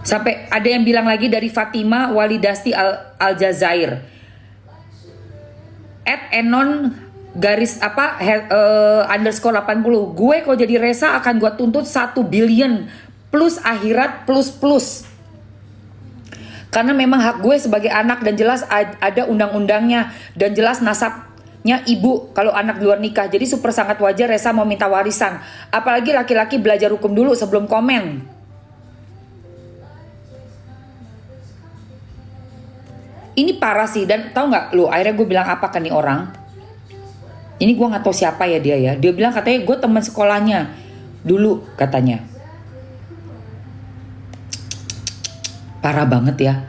Sampai ada yang bilang lagi dari Fatima Walidasti Aljazair. @enon garis apa underscore 80. Gue kalau jadi Resa akan gue tuntut 1 billion plus akhirat plus. Karena memang hak gue sebagai anak dan jelas ada undang-undangnya dan jelas nasabnya ibu kalau anak di luar nikah. Jadi super sangat wajar Resa mau minta warisan. Apalagi laki-laki belajar hukum dulu sebelum komen. Ini parah sih, dan tahu nggak lu akhirnya gue bilang apa kan nih orang? Ini gue nggak tahu siapa ya dia ya. Dia bilang katanya gue teman sekolahnya dulu katanya. Parah banget ya.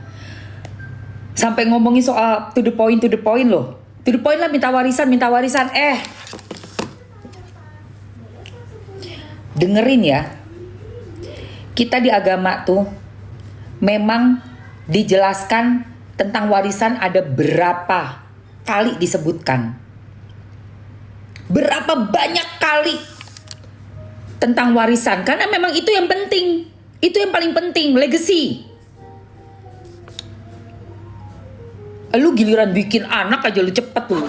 Sampai ngomongin soal to the point loh. To the point lah, minta warisan. Dengerin ya. Kita di agama tuh memang dijelaskan tentang warisan ada berapa kali disebutkan. Berapa banyak kali tentang warisan. Karena memang itu yang penting. Itu yang paling penting, legacy. Lu giliran bikin anak aja lu cepet lu.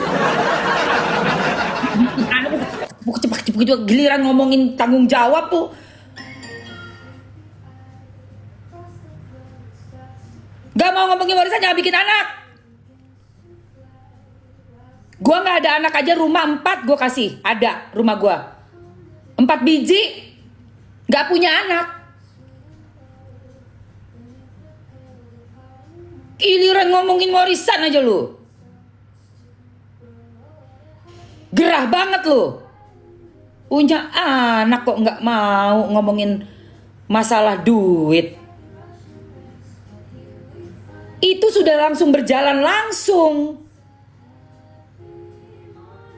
Cepet giliran ngomongin tanggung jawab tuh. Gak mau ngomongin warisan, jangan bikin anak. Gua gak ada anak aja, rumah 4 gue kasih. Ada rumah gua 4 biji. Gak punya anak. Giliran ngomongin warisan aja lu. Gerah banget lu. Punya anak kok gak mau ngomongin masalah duit. Itu sudah langsung berjalan langsung.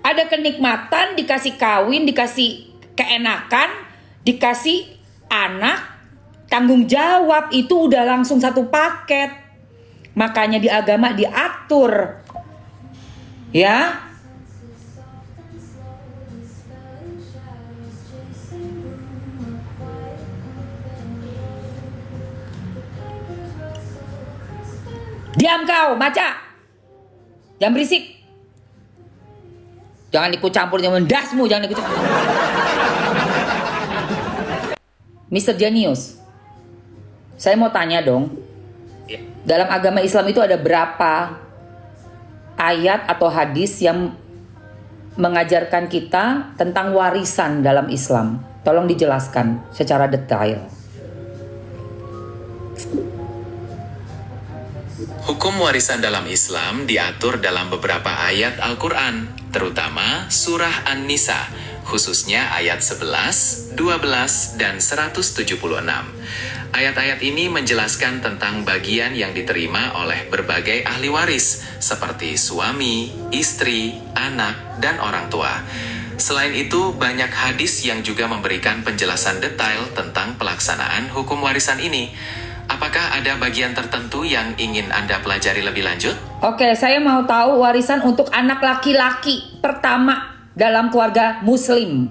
Ada kenikmatan, dikasih kawin, dikasih keenakan, dikasih anak, tanggung jawab, itu udah langsung satu paket. Makanya di agama diatur. Ya. Diam kau, maca. Jangan berisik. Jangan ikut campur, jangan mendasmu, jangan ikut campur. Mr. Genius, saya mau tanya dong. Dalam agama Islam itu ada berapa ayat atau hadis yang mengajarkan kita tentang warisan dalam Islam? Tolong dijelaskan secara detail. Hukum warisan dalam Islam diatur dalam beberapa ayat Al-Quran, terutama surah An-Nisa, khususnya ayat 11, 12, dan 176. Ayat-ayat ini menjelaskan tentang bagian yang diterima oleh berbagai ahli waris, seperti suami, istri, anak, dan orang tua. Selain itu, banyak hadis yang juga memberikan penjelasan detail tentang pelaksanaan hukum warisan ini. Apakah ada bagian tertentu yang ingin Anda pelajari lebih lanjut? Oke, saya mau tahu warisan untuk anak laki-laki pertama dalam keluarga Muslim.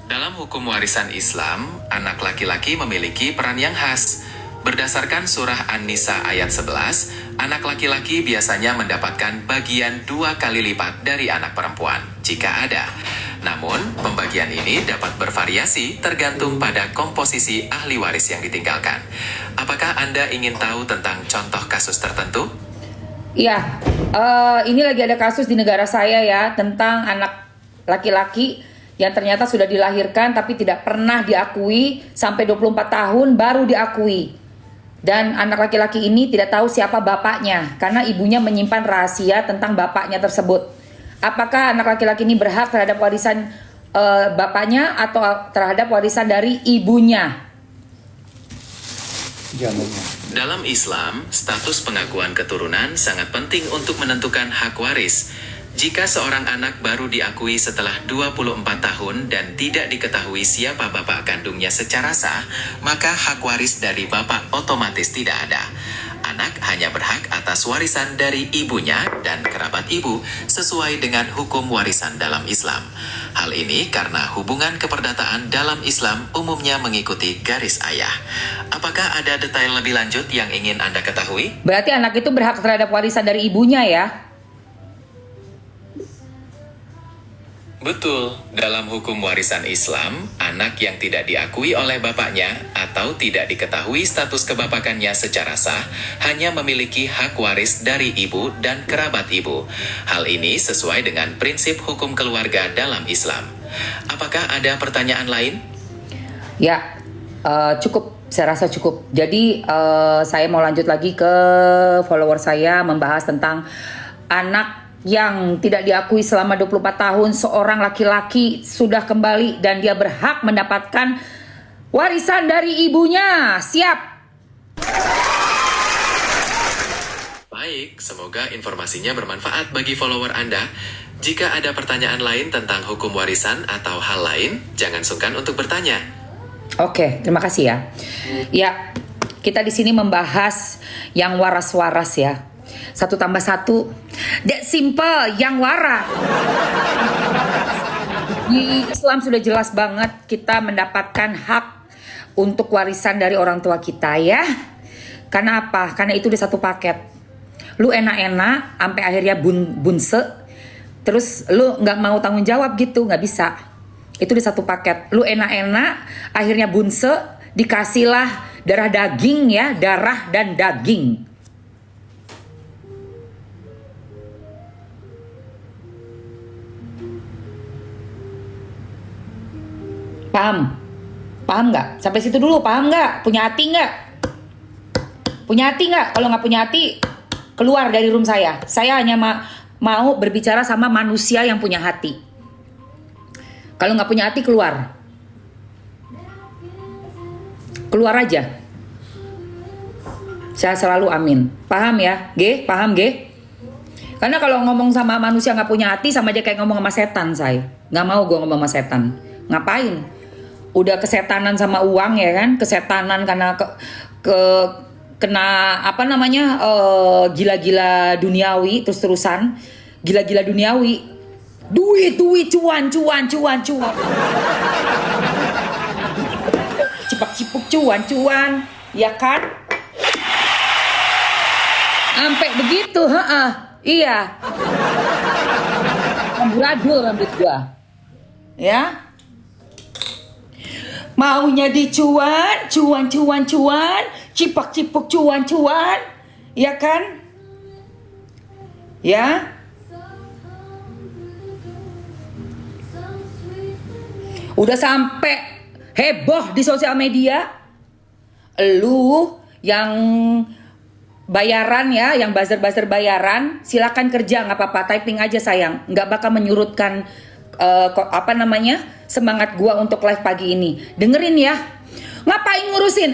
Dalam hukum warisan Islam, anak laki-laki memiliki peran yang khas. Berdasarkan surah An-Nisa ayat 11, anak laki-laki biasanya mendapatkan bagian 2 kali lipat dari anak perempuan, jika ada. Namun, pembagian ini dapat bervariasi tergantung pada komposisi ahli waris yang ditinggalkan. Apakah Anda ingin tahu tentang contoh kasus tertentu? Iya, ini lagi ada kasus di negara saya ya, tentang anak laki-laki yang ternyata sudah dilahirkan tapi tidak pernah diakui sampai 24 tahun baru diakui. Dan anak laki-laki ini tidak tahu siapa bapaknya karena ibunya menyimpan rahasia tentang bapaknya tersebut. Apakah anak laki-laki ini berhak terhadap warisan bapaknya atau terhadap warisan dari ibunya? Dalam Islam, status pengakuan keturunan sangat penting untuk menentukan hak waris. Jika seorang anak baru diakui setelah 24 tahun dan tidak diketahui siapa bapak kandungnya secara sah, maka hak waris dari bapak otomatis tidak ada. anak hanya berhak atas warisan dari ibunya dan kerabat ibu sesuai dengan hukum warisan dalam Islam. Hal ini karena hubungan keperdataan dalam Islam umumnya mengikuti garis ayah. Apakah ada detail lebih lanjut yang ingin Anda ketahui? Berarti anak itu berhak terhadap warisan dari ibunya ya? Betul, dalam hukum warisan Islam, anak yang tidak diakui oleh bapaknya atau tidak diketahui status kebapakannya secara sah hanya memiliki hak waris dari ibu dan kerabat ibu. Hal ini sesuai dengan prinsip hukum keluarga dalam Islam. Apakah ada pertanyaan lain? Ya, cukup. Saya rasa cukup. Jadi saya mau lanjut lagi ke follower saya membahas tentang anak yang tidak diakui selama 24 tahun, seorang laki-laki sudah kembali dan dia berhak mendapatkan warisan dari ibunya. Siap? Baik, semoga informasinya bermanfaat bagi follower Anda. Jika ada pertanyaan lain tentang hukum warisan atau hal lain, jangan sungkan untuk bertanya. Oke, terima kasih ya. Ya, kita di sini membahas yang waras-waras ya. 1 tambah 1, that simple, yang waras. Di Islam sudah jelas banget kita mendapatkan hak untuk warisan dari orang tua kita ya. Karena apa? Karena itu udah satu paket. Lu enak-enak sampai akhirnya bunse, terus lu nggak mau tanggung jawab gitu, nggak bisa. Itu udah satu paket. Lu enak-enak akhirnya bunse, dikasihlah darah daging ya, darah dan daging. Paham? Paham nggak? Sampai situ dulu, paham nggak? Punya hati nggak? Punya hati nggak? Kalau nggak punya hati, keluar dari room saya. Saya hanya mau berbicara sama manusia yang punya hati. Kalau nggak punya hati, keluar. Keluar aja. Saya selalu amin. Paham ya? G? Paham G? Karena kalau ngomong sama manusia nggak punya hati, sama aja kayak ngomong sama setan saya. Nggak mau gue ngomong sama setan. Ngapain? Udah kesetanan sama uang ya kan, kesetanan karena kena apa namanya gila-gila duniawi, terus-terusan gila-gila duniawi, duit cuan cipak-cipuk cuan ya kan, sampai begitu iya, amburadul rambut gua ya. Maunya dicuan, cipak-cipuk cuan, ya kan? Ya. Udah sampai heboh di sosial media. Lu yang bayaran ya, yang buzzer-buzzer bayaran, silakan kerja, nggak apa-apa, typing aja sayang, nggak bakal menyurutkan semangat gua untuk live pagi ini. Dengerin ya. Ngapain ngurusin?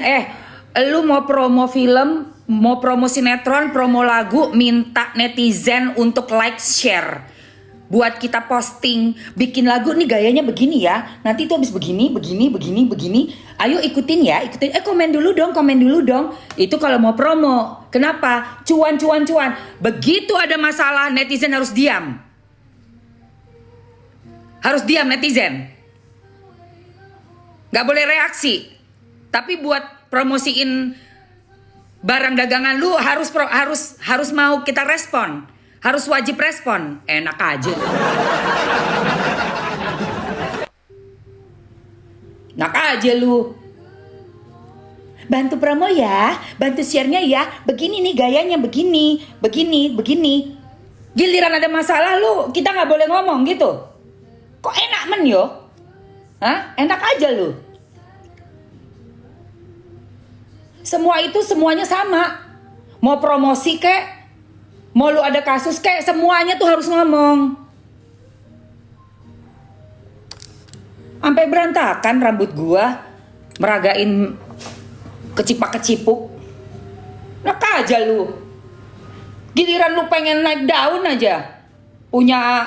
Lu mau promo film, mau promo sinetron, promo lagu, minta netizen untuk like, share. Buat kita posting, bikin lagu nih gayanya begini ya. Nanti itu habis begini. Ayo ikutin ya, ikutin. Komen dulu dong. Itu kalau mau promo. Kenapa? Cuan. Begitu ada masalah, netizen harus diam. Harus diam netizen. Gak boleh reaksi. Tapi buat promosiin barang dagangan lu harus mau kita respon. Harus wajib respon. Enak aja. Enak aja lu. Bantu promo ya, bantu share-nya ya. Begini nih gayanya, begini. Giliran ada masalah lu, kita gak boleh ngomong gitu. Kok enak men yo? Hah? Enak aja lu. Semua itu semuanya sama. Mau promosi kek, mau lu ada kasus kek, semuanya tuh harus ngomong. Sampai berantakan rambut gua, meragain kecipak-kecipuk. Enak aja lu. Giliran lu pengen naik daun aja, punya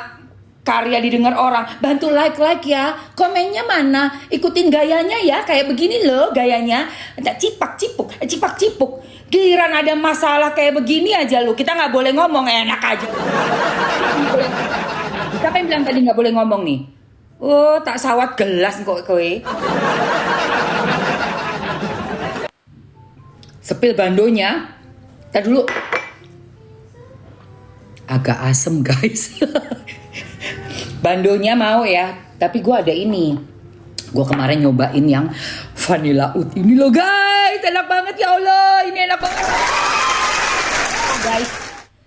karya didengar orang. Bantu like ya. Komennya mana? Ikutin gayanya ya. Kayak begini loh gayanya. Cipak-cipuk. Giliran ada masalah kayak begini aja lu. Kita nggak boleh ngomong, enak aja. Siapa yang bilang tadi nggak boleh ngomong nih? Oh, tak sawat gelas kok kowe. Sepil bandonya. Tadi dulu. Agak asem guys. Bandonya mau ya. Tapi gue ada ini. Gue kemarin nyobain yang vanilla oat ini loh guys. Enak banget ya Allah. Ini enak banget. Guys.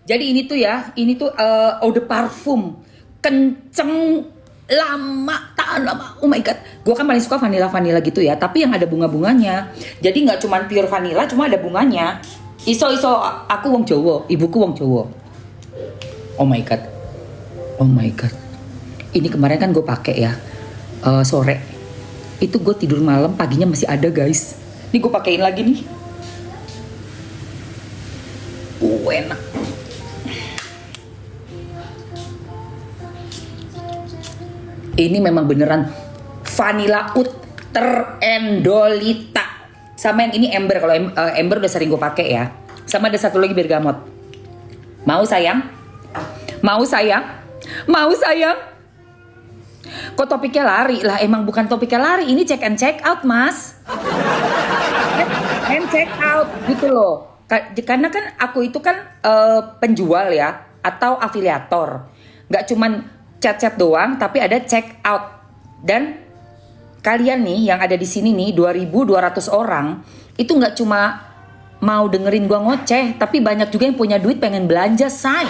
Jadi ini tuh ya. Ini tuh eau de parfum. Kenceng. Tahan lama. Oh my god. Gue kan paling suka vanilla gitu ya. Tapi yang ada bunga-bunganya. Jadi gak cuma pure vanilla. Cuma ada bunganya. Iso aku wong Jawa. Ibuku wong Jawa. Oh my god. Ini kemarin kan gue pakai ya sore. Itu gue tidur malam, paginya masih ada guys. Ini gue pakein lagi nih. Enak. Ini memang beneran vanilla oat terendolita. Sama yang ini ember. Kalau ember udah sering gue pakai ya. Sama ada satu lagi bergamot. Mau sayang? Kok topiknya lari lah? Emang bukan topiknya lari. Ini check and check out mas. And check out gitu loh. Karena kan aku itu kan penjual ya. Atau afiliator. Gak cuman chat-chat doang. Tapi ada check out. Dan kalian nih yang ada di sini nih 2.200 orang. Itu gak cuma mau dengerin gua ngoceh. Tapi banyak juga yang punya duit pengen belanja say.